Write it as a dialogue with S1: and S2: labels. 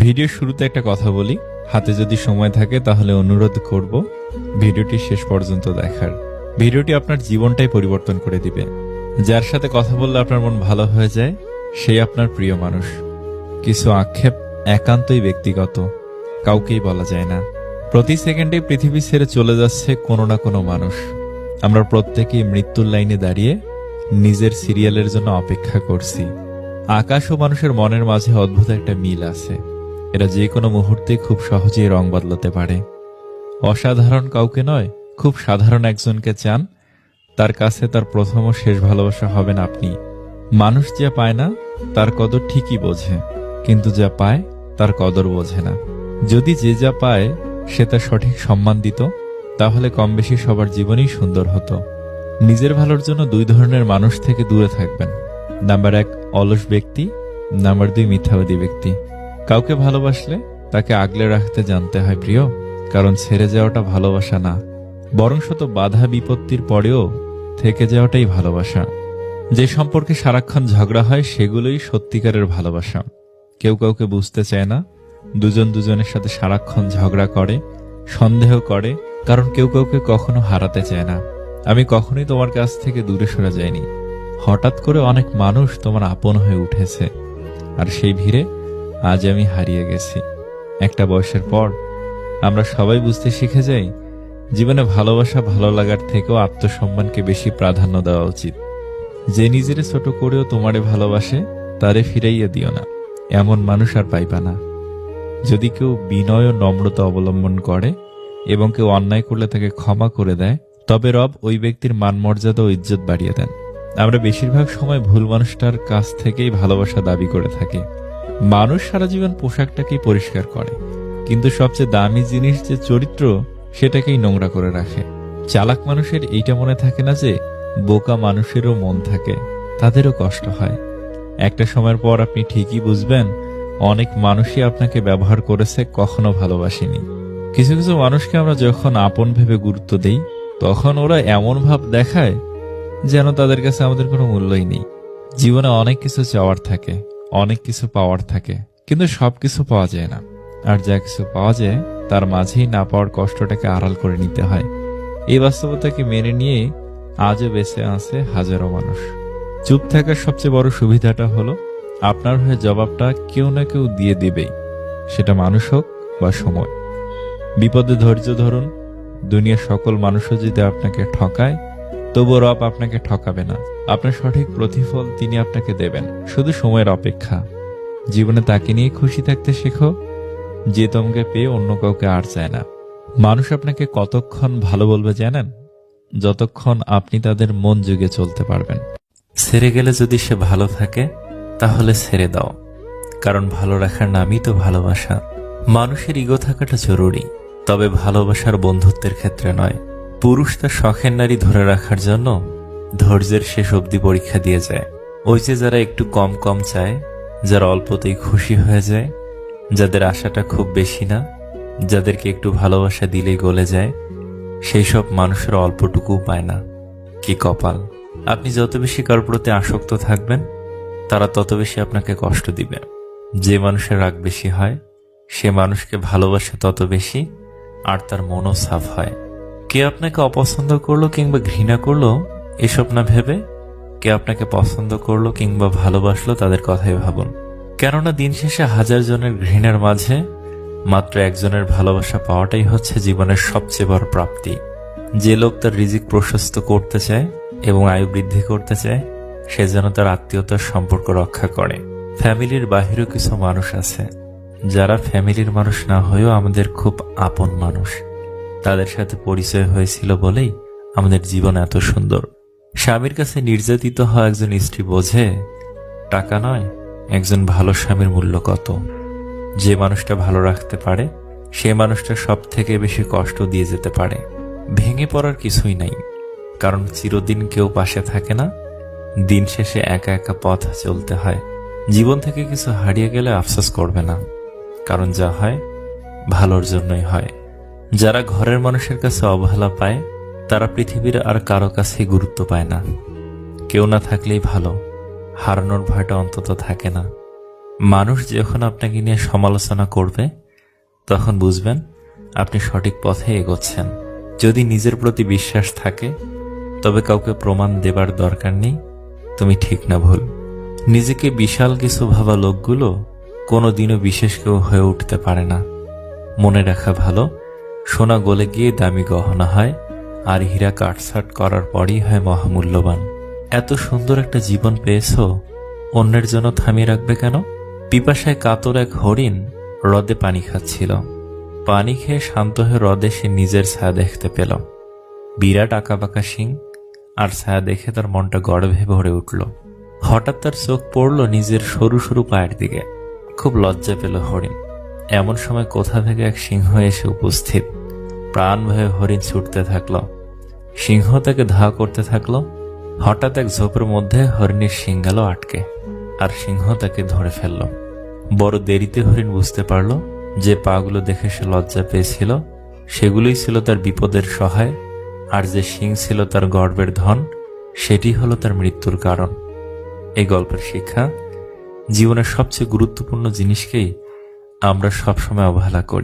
S1: ভিডিওর শুরুতে একটা কথা বলি, হাতে যদি সময় থাকে তাহলে অনুরোধ করব ভিডিওটি শেষ পর্যন্ত দেখার। ভিডিওটি আপনার জীবনটাই পরিবর্তন করে দিবে। যার সাথে কথা বললে আপনার মন ভালো হয়ে যায়, সেই আপনার প্রিয় মানুষ। কিছু আক্ষেপ একান্তই ব্যক্তিগত, কাউকেই বলা যায় না। প্রতি সেকেন্ডে পৃথিবী ছেড়ে চলে যাচ্ছে কোনো না কোনো মানুষ। আমরা প্রত্যেকেই মৃত্যুর লাইনে দাঁড়িয়ে নিজের সিরিয়ালের জন্য অপেক্ষা করছি। আকাশ ও মানুষের মনের মাঝে অদ্ভুত একটা মিল আছে। এরা যে কোনো মুহূর্তে খুব সহজেই রং বদলাতে পারে। অসাধারণ কাউকে নয়, খুব সাধারণ একজনকে চান, তার কাছে তার প্রথম ও শেষ ভালোবাসা হবেন আপনি। মানুষ যা পায় না তার কদর ঠিকই বোঝে, কিন্তু যা পায় তার কদর বোঝে না। যদি যে যা পায় সে তার সঠিক সম্মান দিত, তাহলে কম বেশি সবার জীবনই সুন্দর হতো। নিজের ভালোর জন্য দুই ধরনের মানুষ থেকে দূরে থাকবেন। নাম্বার 1 অলস ব্যক্তি, নাম্বার 2 মিথ্যাবাদী ব্যক্তি। কাউকে ভালোবাসলে তাকে আগলে রাখতে জানতে হয় প্রিয়, কারণ ছেড়ে যাওয়াটা ভালোবাসা না, বরং শত বাধা বিপত্তির পরেও থেকে যাওয়াটাই ভালোবাসা। যে সম্পর্কে সারাক্ষণ ঝগড়া হয় সেগুলোই সত্যিকারের ভালোবাসা। কেউ কাউকে বুঝতে চায় না, দুজন দুজনের সাথে সারাক্ষণ ঝগড়া করে, সন্দেহ করে, কারণ কেউ কাউকে কখনো হারাতে চায় না। আমি কখনোই তোমার কাছ থেকে দূরে সরে যাইনি। হঠাৎ করে অনেক মানুষ তোমার আপন হয়ে উঠেছে, আর সেই ভিড়ে আজ আমি হারিয়ে গেছি। একটা বয়সের পর আমরা সবাই বুঝতে শিখে যাই, জীবনে ভালোবাসা ভালো লাগার থেকেও আত্মসম্মানকে বেশি প্রাধান্য দেওয়া উচিত। যে নিজের ছোট করেও তোমারে ভালোবাসে তারে ফিরাইয়া দিও না, এমন মানুষ আর পাইবা না। যদি কেউ বিনয় ও নম্রতা অবলম্বন করে এবং কেউ অন্যায় করলে তাকে ক্ষমা করে দেয়, তবে রব ওই ব্যক্তির মান মর্যাদা ও ইজ্জত বাড়িয়ে দেন। আমরা বেশিরভাগ সময় ভুল মানুষটার কাছ থেকেই ভালোবাসা দাবি করে থাকি। মানুষ সারা জীবন পোশাকটাকেই পরিষ্কার করে, কিন্তু সবচেয়ে দামি জিনিস যে চরিত্র, সেটাকেই নোংরা করে রাখে। চালাক মানুষের এইটা মনে থাকে না যে বোকা মানুষেরও মন থাকে, তাদেরও কষ্ট হয়। একটা সময়ের পর আপনি ঠিকই বুঝবেন, অনেক মানুষই আপনাকে ব্যবহার করেছে, কখনো ভালোবাসেনি। কিছু কিছু মানুষকে আমরা যখন আপন ভেবে গুরুত্ব দেই, তখন ওরা এমন ভাব দেখায় যেন তাদের কাছে আমাদের কোনো মূল্যই নেই। জীবনে অনেক কিছু চাওয়ার থাকে, অনেক কিছু পাওয়ার থাকে, কিন্তু সবকিছু পাওয়া যায় না। আর যা কিছু পাওয়া যায় তার মাঝেই না পাওয়ার কষ্টটাকে আড়াল করে নিতে হয়। এই বাস্তবতাকে মেনে নিয়ে আজও বেঁচে আছে হাজারো মানুষ। চুপ থাকার সবচেয়ে বড় সুবিধাটা হলো আপনার হয়ে জবাবটা কেউ না কেউ দিয়ে দিবেই, সেটা মানুষ হোক বা সময়। বিপদে ধৈর্য ধরুন। দুনিয়ার সকল মানুষও যদি আপনাকে ঠকায়, তবুও রব আপনাকে ঠকাবে না। আপনার সঠিক প্রতিফল তিনি আপনাকে দেবেন, শুধু সময়ের অপেক্ষা। জীবনে তাকে নিয়ে খুশি থাকতে শেখো যে তোমাকে পেয়ে অন্য কাউকে আর চায় না। মানুষ আপনাকে কতক্ষণ ভালো বলবে জানেন? যতক্ষণ আপনি তাদের মন যুগে চলতে পারবেন। ছেড়ে গেলে যদি সে ভালো থাকে তাহলে ছেড়ে দাও, কারণ ভালো রাখার নামই তো ভালোবাসা। মানুষের ইগো থাকাটা জরুরি, তবে ভালোবাসার বন্ধুত্বের ক্ষেত্রে নয়। পুরুষ তার শখের নারী ধরে রাখার জন্য ধৈর্যের শেষ অবধি পরীক্ষা দিয়ে যায়। ওই যে যারা একটু কম কম চায়, যারা অল্পতেই খুশি হয়ে যায়, যাদের আশাটা খুব বেশি না, যাদেরকে একটু ভালোবাসা দিলেই গলে যায়, সেই সব মানুষের অল্পটুকু পায় না। কি কপাল! আপনি যত বেশি কার প্রতি আসক্ত থাকবেন, তারা তত বেশি আপনাকে কষ্ট দিবে। যে মানুষের রাগ বেশি হয়, সে মানুষকে ভালোবাসে তত বেশি, আর তার মনও সাফ হয়। কে আপনাকে অপছন্দ করলো কিংবা ঘৃণা করলো এসব না ভেবে, কে আপনাকে পছন্দ করলো কিংবা ভালোবাসলো তাদের কথাই ভাবুন। কেননা দিন শেষে হাজার জনের ঘৃণার মাঝে মাত্র একজনের ভালোবাসা পাওয়াটাই হচ্ছে জীবনের সবচেয়ে বড় প্রাপ্তি। যে লোক তার রিজিক প্রশস্ত করতে চায় এবং আয়ু বৃদ্ধি করতে চায়, সে যেন তার আত্মীয়তার সম্পর্ক রক্ষা করে। ফ্যামিলির বাহিরেও কিছু মানুষ আছে যারা ফ্যামিলির মানুষ না হয়েও আমাদের খুব আপন মানুষ। তাদের সাথে পরিচয় হয়েছিল বলেই আমাদের জীবন এত সুন্দর। স্বামীর কাছে নির্যাতিত হওয়া একজন স্ত্রী বোঝে টাকা নয়, একজন ভালো স্বামীর মূল্য কত। যে মানুষটা ভালো রাখতে পারে, সে মানুষটা সব থেকে বেশি কষ্ট দিয়ে যেতে পারে। ভেঙে পড়ার কিছুই নাই, কারণ চিরদিন কেউ পাশে থাকে না। দিন শেষে একা একা পথ চলতে হয়। জীবন থেকে কিছু হারিয়ে গেলে আফসোস করবে না, কারণ যা হয় ভালোর জন্যই হয়। যারা ঘরের মানুষের কাছে অবহেলা পায়, তারা পৃথিবীর আর কারো কাছেই গুরুত্ব পায় না। কেউ না থাকলেই ভালো, হারানোর ভয়টা অন্তত থাকে না।
S2: মানুষ যখন আপনাকে নিয়ে সমালোচনা করবে তখন বুঝবেন আপনি সঠিক পথে এগোচ্ছেন। যদি নিজের প্রতি বিশ্বাস থাকে তবে কাউকে প্রমাণ দেবার দরকার নেই তুমি ঠিক না ভুল। নিজেকে বিশাল কিছু ভাবা লোকগুলো কোনোদিনও বিশেষ কেউ হয়ে উঠতে পারে না। মনে রাখা ভালো, সোনা গলে গিয়ে দামি গহনা হয়, আর হীরা কাটছাট করার পরই হয় মহামূল্যবান। এত সুন্দর একটা জীবন পেয়েছো, অন্যের জন্য থামিয়ে রাখবে কেন? পিপাসায় কাতর এক হরিণ হ্রদে পানি খাচ্ছিল। পানি খেয়ে শান্ত হয়ে হ্রদে সে নিজের ছায়া দেখতে পেল। বিরাট আঁকাবাঁকা শিং, আর ছায়া দেখে তার মনটা গর্বে ভরে উঠল। হঠাৎ তার চোখ পড়ল নিজের সরু সরু পায়ের দিকে। খুব লজ্জা পেল হরিণ। এমন সময় কোথা থেকে এক সিংহ এসে উপস্থিত। প্রাণ ভয়ে হরিণ ছুটতে থাকলো। সিংহ তাকে ধাওয়া করতে থাকলো। হঠাৎ এক ঝোপের মধ্যে হরিণের শিং গেল আটকে, আর সিংহ তাকে ধরে ফেলল। বড় দেরিতে হরিণ বুঝতে পারল যে পাগুলো দেখে সে লজ্জা পেয়েছিল সেগুলোই ছিল তার বিপদের সহায়, আর যে শিং ছিল তার গর্বের ধন সেটি হলো তার মৃত্যুর কারণ। এই গল্পের শিক্ষা, জীবনের সবচেয়ে গুরুত্বপূর্ণ জিনিসকেই আমরা সবসময় অবহেলা করি।